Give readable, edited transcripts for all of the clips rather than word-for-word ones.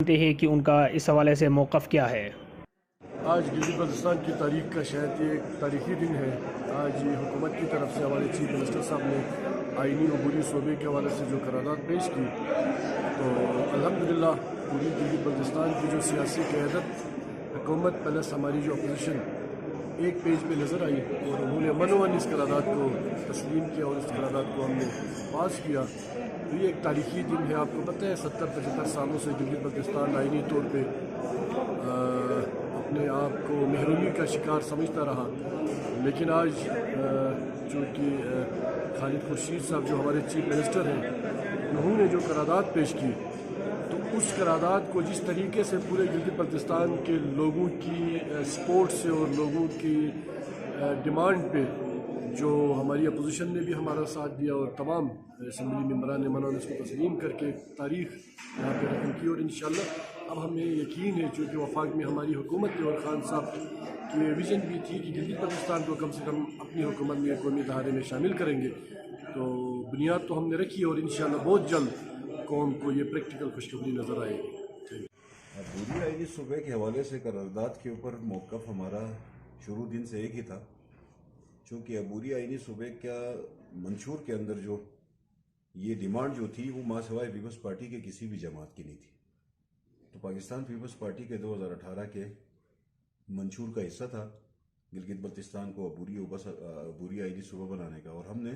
جانتے ہیں کہ ان کا اس حوالے سے موقف کیا ہے۔ آج گلگت بلتستان کی تاریخ کا شاید یہ ایک تاریخی دن ہے۔ آج یہ حکومت کی طرف سے ہمارے چیف منسٹر صاحب نے آئینی عبوری صوبے کے حوالے سے جو قرارداد پیش کی، تو الحمدللہ پوری گلگت بلتستان کی جو سیاسی قیادت، حکومت پلس ہماری جو اپوزیشن ایک پیج پہ نظر آئی اور انہوں نے امن و امان اس قرارداد کو تسلیم کیا اور اس قرارداد کو ہم نے پاس کیا۔ تو یہ ایک تاریخی دن ہے۔ آپ کو پتہ ہے 70-75 سالوں سے گلگت بلتستان آئینی طور پہ اپنے آپ کو محرومی کا شکار سمجھتا رہا، لیکن آج چونکہ خالد خورشید صاحب جو ہمارے چیف منسٹر ہیں، انہوں نے جو قرارداد پیش کی، تو اس قرارداد کو جس طریقے سے پورے گلگت بلتستان کے لوگوں کی سپورٹ سے اور لوگوں کی ڈیمانڈ پہ جو ہماری اپوزیشن نے بھی ہمارا ساتھ دیا اور تمام اسمبلی ممبران نے اس کو تسلیم کر کے تاریخ یہاں پہ رقم کی، اور انشاءاللہ اب ہمیں یقین ہے چونکہ وفاق میں ہماری حکومت تھی اور خان صاحب کی ویژن بھی تھی کہ گلگت بلتستان کو کم سے کم اپنی حکومت میں قومی ادارے میں شامل کریں گے، تو بنیاد تو ہم نے رکھی اور انشاءاللہ بہت جلد قوم کو یہ پریکٹیکل خوشخبری نظر آئے گی۔ عبوری آئینی صوبے کے حوالے سے قرارداد کے اوپر موقف ہمارا شروع دن سے ایک ہی تھا، چونکہ عبوری آئینی صوبے کا منشور کے اندر جو یہ ڈیمانڈ جو تھی وہ ماں سوائے پیپلز پارٹی کے کسی بھی جماعت کی نہیں تھی۔ تو پاکستان پیپلز پارٹی کے 2018 کے منشور کا حصہ تھا گلگت بلتستان کو عبوری آئینی صوبہ بنانے کا، اور ہم نے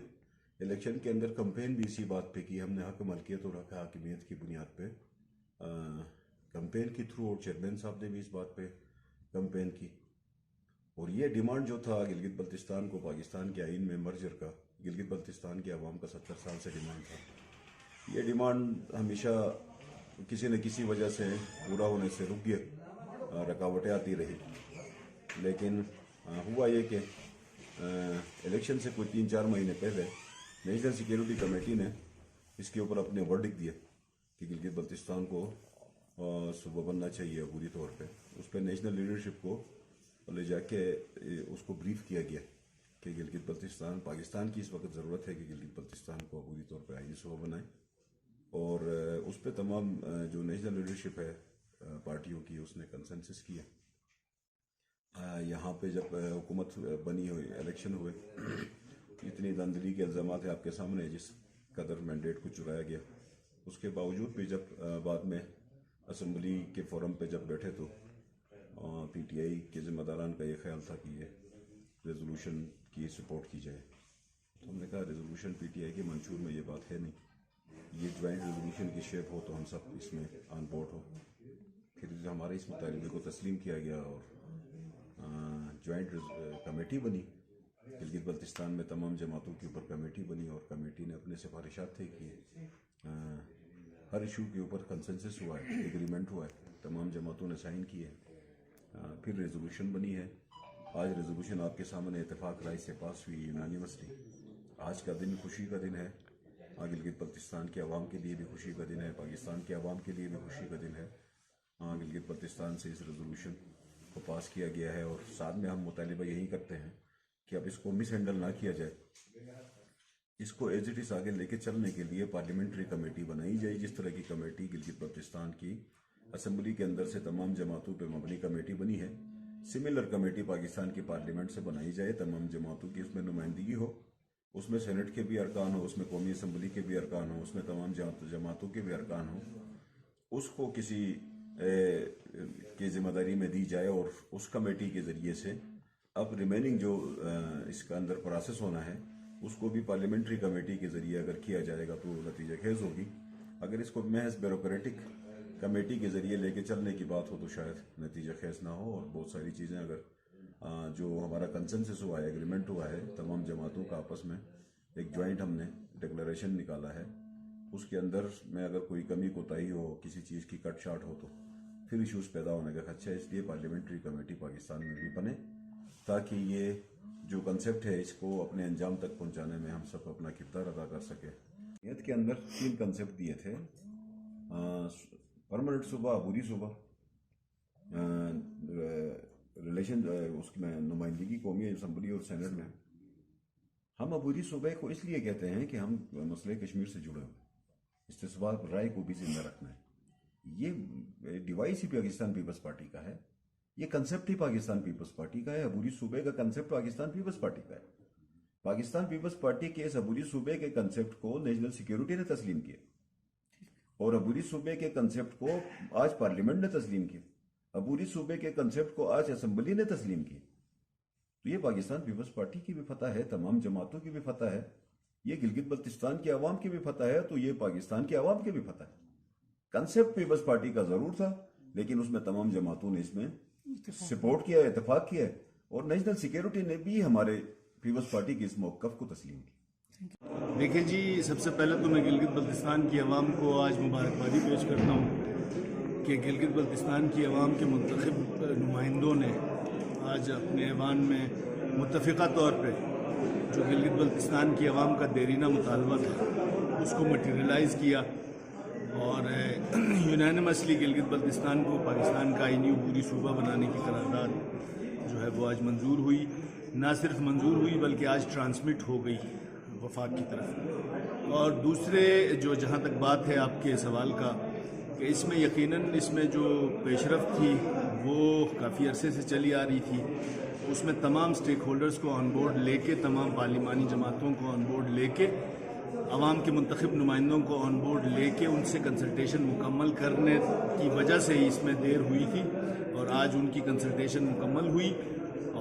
الیکشن کے اندر کمپین بھی اسی بات پہ کی۔ ہم نے حق ملکیت اور حق حاکمیت کی بنیاد پہ کمپین کی تھرو، اور چیئرمین صاحب نے بھی اس بات پہ کمپین کی، اور یہ ڈیمانڈ جو تھا گلگت بلتستان کو پاکستان کے آئین میں مرجر کا، گلگت بلتستان کے عوام کا 70 سال سے ڈیمانڈ تھا۔ یہ ڈیمانڈ ہمیشہ کسی نہ کسی وجہ سے پورا ہونے سے رک گیا، رکاوٹیں آتی رہی، لیکن ہوا یہ کہ الیکشن سے کوئی 3-4 مہینے پہلے نیشنل سیکیورٹی کمیٹی نے اس کے اوپر اپنے ورڈک دیے کہ گلگت بلتستان کو صوبہ بننا چاہیے عبوری طور پہ۔ اس پہ نیشنل لیڈرشپ کو لے جا کے اس کو بریف کیا گیا کہ گلگت بلتستان، پاکستان کی اس وقت ضرورت ہے کہ گلگت بلتستان کو عبوری طور پہ آئینی صوبہ بنائے، اور اس پہ تمام جو نیشنل لیڈرشپ ہے پارٹیوں کی اس نے کنسنسس کیا۔ یہاں پہ جب حکومت بنی ہوئی، الیکشن ہوئے، اتنی دھاندلی کے الزامات ہیں آپ کے سامنے، جس قدر مینڈیٹ کو چرایا گیا، اس کے باوجود بھی جب بعد میں اسمبلی کے فورم پہ جب بیٹھے تو پی ٹی آئی کے ذمہ داران کا یہ خیال تھا کہ یہ ریزولوشن کی سپورٹ کی جائے، تو ہم نے کہا ریزولوشن پی ٹی آئی کے منشور میں یہ بات ہے نہیں، یہ جوائنٹ ریزولوشن کی شیپ ہو تو ہم سب اس میں آن بورڈ ہو۔ پھر ہمارے اس مطالبے کو تسلیم کیا گیا اور جوائنٹ کمیٹی بنی گلگت بلتستان میں، تمام جماعتوں کے اوپر کمیٹی بنی، اور کمیٹی نے اپنے سفارشات طے کیے۔ ہر ایشو کے اوپر کنسنسس ہوا ہے، ایگریمنٹ ہوا ہے، تمام جماعتوں نے سائن کیے، پھر ریزولوشن بنی ہے۔ آج ریزولوشن آپ کے سامنے اتفاق رائے سے پاس ہوئی یونانیمسلی۔ آج کا دن خوشی کا دن ہے، گلگت بلتستان کے عوام کے لیے بھی خوشی کا دن ہے، پاکستان کے عوام کے لیے بھی خوشی کا دن ہے۔ گلگت بلتستان سے اس ریزولوشن کو پاس کیا گیا ہے، اور ساتھ میں ہم مطالبہ یہی کرتے ہیں کہ اب اس کو مس ہینڈل نہ کیا جائے، اس کو ایز اٹ از آگے لے کے چلنے کے لیے پارلیمنٹری کمیٹی بنائی جائے، جس طرح کی کمیٹی گلگت بلتستان کی اسمبلی کے اندر سے تمام جماعتوں پہ مبنی کمیٹی بنی ہے، سملر کمیٹی پاکستان کی پارلیمنٹ سے بنائی جائے، تمام جماعتوں کی اس میں نمائندگی ہو، اس میں سینٹ کے بھی ارکان ہو، اس میں قومی اسمبلی کے بھی ارکان ہو، اس میں تمام جماعتوں کے بھی ارکان ہو، اس کو کسی کی ذمہ داری میں دی جائے، اور اس کمیٹی کے ذریعے سے اب ریمیننگ جو اس کا اندر پروسیس ہونا ہے اس کو بھی پارلیمنٹری کمیٹی کے ذریعے اگر کیا جائے گا تو نتیجہ خیز ہوگی۔ اگر اس کو محض بیوروکریٹک کمیٹی کے ذریعے لے کے چلنے کی بات ہو تو شاید نتیجہ خیز نہ ہو، اور بہت ساری چیزیں اگر جو ہمارا کنسنسس ہوا ہے، ایگریمنٹ ہوا ہے تمام جماعتوں کا آپس میں، ایک جوائنٹ ہم نے ڈکلریشن نکالا ہے، اس کے اندر میں اگر کوئی کمی کوتاہی ہو، کسی چیز کی کٹ شارٹ ہو تو پھر ایشوز پیدا ہونے کا خدشہ ہے۔ اس لیے پارلیمنٹری کمیٹی پاکستان میں بھی بنے تاکہ یہ جو کنسیپٹ ہے اس کو اپنے انجام تک پہنچانے میں ہم سب اپنا کردار ادا کر سکیں۔ نیت کے اندر 3 کنسیپٹ دیے تھے: پرماننٹ صوبہ، عبوری صوبہ، ریلیشن اس میں نمائندگی قومی اسمبلی اور سینٹ میں۔ ہم عبوری صوبے کو اس لیے کہتے ہیں کہ ہم مسئلہ کشمیر سے جڑے ہوئے، استصواب رائے کو بھی زندہ رکھنا ہے۔ یہ ڈیوائس ہی پاکستان پیپلز پارٹی کا ہے، یہ کنسپٹ ہی پاکستان پیپلز پارٹی کا ہے، عبوری صوبے کا کنسپٹ پاکستان پیپلز پارٹی کا ہے۔ پاکستان پیپلز پارٹی کے اس عبوری صوبے کے کنسپٹ کو نیشنل سیکیورٹی نے تسلیم کیا، اور عبوری صوبے کے کنسپٹ کو آج پارلیمنٹ نے تسلیم کیا، عبوری صوبے کے کنسپٹ کو آج اسمبلی نے تسلیم کیا۔ تو یہ پاکستان پیپلز پارٹی کی بھی فتح ہے، تمام جماعتوں کی بھی فتح ہے، یہ گلگت بلتستان کے عوام کی بھی فتح ہے، تو یہ پاکستان کے عوام کی بھی فتح ہے۔ کنسپٹ پیپلز پارٹی کا ضرور تھا، لیکن اس میں تمام جماعتوں نے اس میں سپورٹ کیا، اتفاق کیا ہے، اور نیشنل سیکیورٹی نے بھی ہمارے پیپلز پارٹی کے اس موقف کو تسلیم کیا۔ دیکھیں جی، سب سے پہلے تو میں گلگت بلتستان کی عوام کو آج مبارکبادی پیش کرتا ہوں کہ گلگت بلتستان کی عوام کے منتخب نمائندوں نے آج اپنے ایوان میں متفقہ طور پہ جو گلگت بلتستان کی عوام کا دیرینہ مطالبہ تھا اس کو مٹیریلائز کیا، اور یونینمسلی گلگت بلتستان کو پاکستان کا آئینی عبوری صوبہ بنانے کی قرارداد جو ہے وہ آج منظور ہوئی۔ نہ صرف منظور ہوئی بلکہ آج ٹرانسمٹ ہو گئی وفاق کی طرف۔ اور دوسرے جو جہاں تک بات ہے آپ کے سوال کا کہ اس میں یقیناً اس میں جو پیش رفت تھی وہ کافی عرصے سے چلی آ رہی تھی، اس میں تمام سٹیک ہولڈرز کو آن بورڈ لے کے، تمام پارلیمانی جماعتوں کو آن بورڈ لے کے، عوام کے منتخب نمائندوں کو آن بورڈ لے کے ان سے کنسلٹیشن مکمل کرنے کی وجہ سے ہی اس میں دیر ہوئی تھی، اور آج ان کی کنسلٹیشن مکمل ہوئی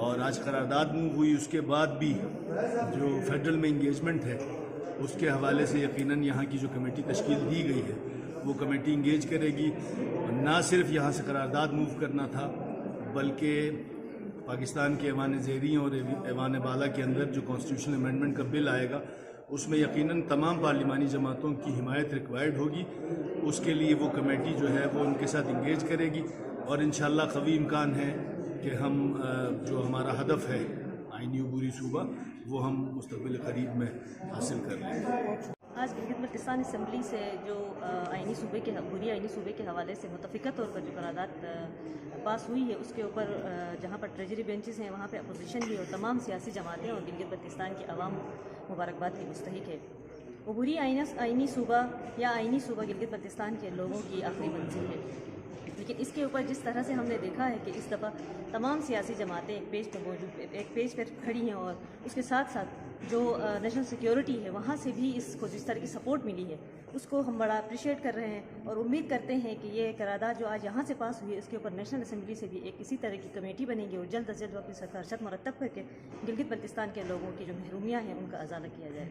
اور آج قرارداد موو ہوئی۔ اس کے بعد بھی جو فیڈرل میں انگیجمنٹ ہے اس کے حوالے سے یقیناً یہاں کی جو کمیٹی تشکیل دی گئی ہے وہ کمیٹی انگیج کرے گی۔ نہ صرف یہاں سے قرارداد موو کرنا تھا بلکہ پاکستان کے ایوان زیریں اور ایوان بالا کے اندر جو کانسٹیٹیوشن امینڈمنٹ کا بل آئے گا اس میں یقیناً تمام پارلیمانی جماعتوں کی حمایت ریکوائرڈ ہوگی۔ اس کے لیے وہ کمیٹی جو ہے وہ ان کے ساتھ انگیج کرے گی، اور انشاءاللہ قوی امکان ہے کہ ہم جو ہمارا ہدف ہے آئینی عبوری صوبہ وہ ہم مستقبل قریب میں حاصل کر لیں گے۔ آج گلگت بلتستان اسمبلی سے جو آئینی صوبے کے عبوری آئینی صوبے کے حوالے سے متفقہ طور پر جو قرارداد پاس ہوئی ہے اس کے اوپر جہاں پر ٹریجری بینچز ہیں وہاں پہ اپوزیشن بھی اور تمام سیاسی جماعتیں اور گلگت بلتستان کی عوام مبارکباد کی مستحق ہے۔ عبوری آئینی صوبہ یا آئینی صوبہ گلگت بلتستان کے لوگوں کی آخری منزل ہے، لیکن اس کے اوپر جس طرح سے ہم نے دیکھا ہے کہ اس دفعہ تمام سیاسی جماعتیں ایک پیج پر کھڑی ہیں، اور اس کے ساتھ ساتھ جو نیشنل سیکیورٹی ہے وہاں سے بھی اس کو جس طرح کی سپورٹ ملی ہے اس کو ہم بڑا اپریشیٹ کر رہے ہیں، اور امید کرتے ہیں کہ یہ قرارداد جو آج یہاں سے پاس ہوئی ہے اس کے اوپر نیشنل اسمبلی سے بھی ایک اسی طرح کی کمیٹی بنے گی اور جلد از جلد اپنی سفارشات مرتب کر کے گلگت بلتستان کے لوگوں کی جو محرومیاں ہیں ان کا ازالہ کیا جائے۔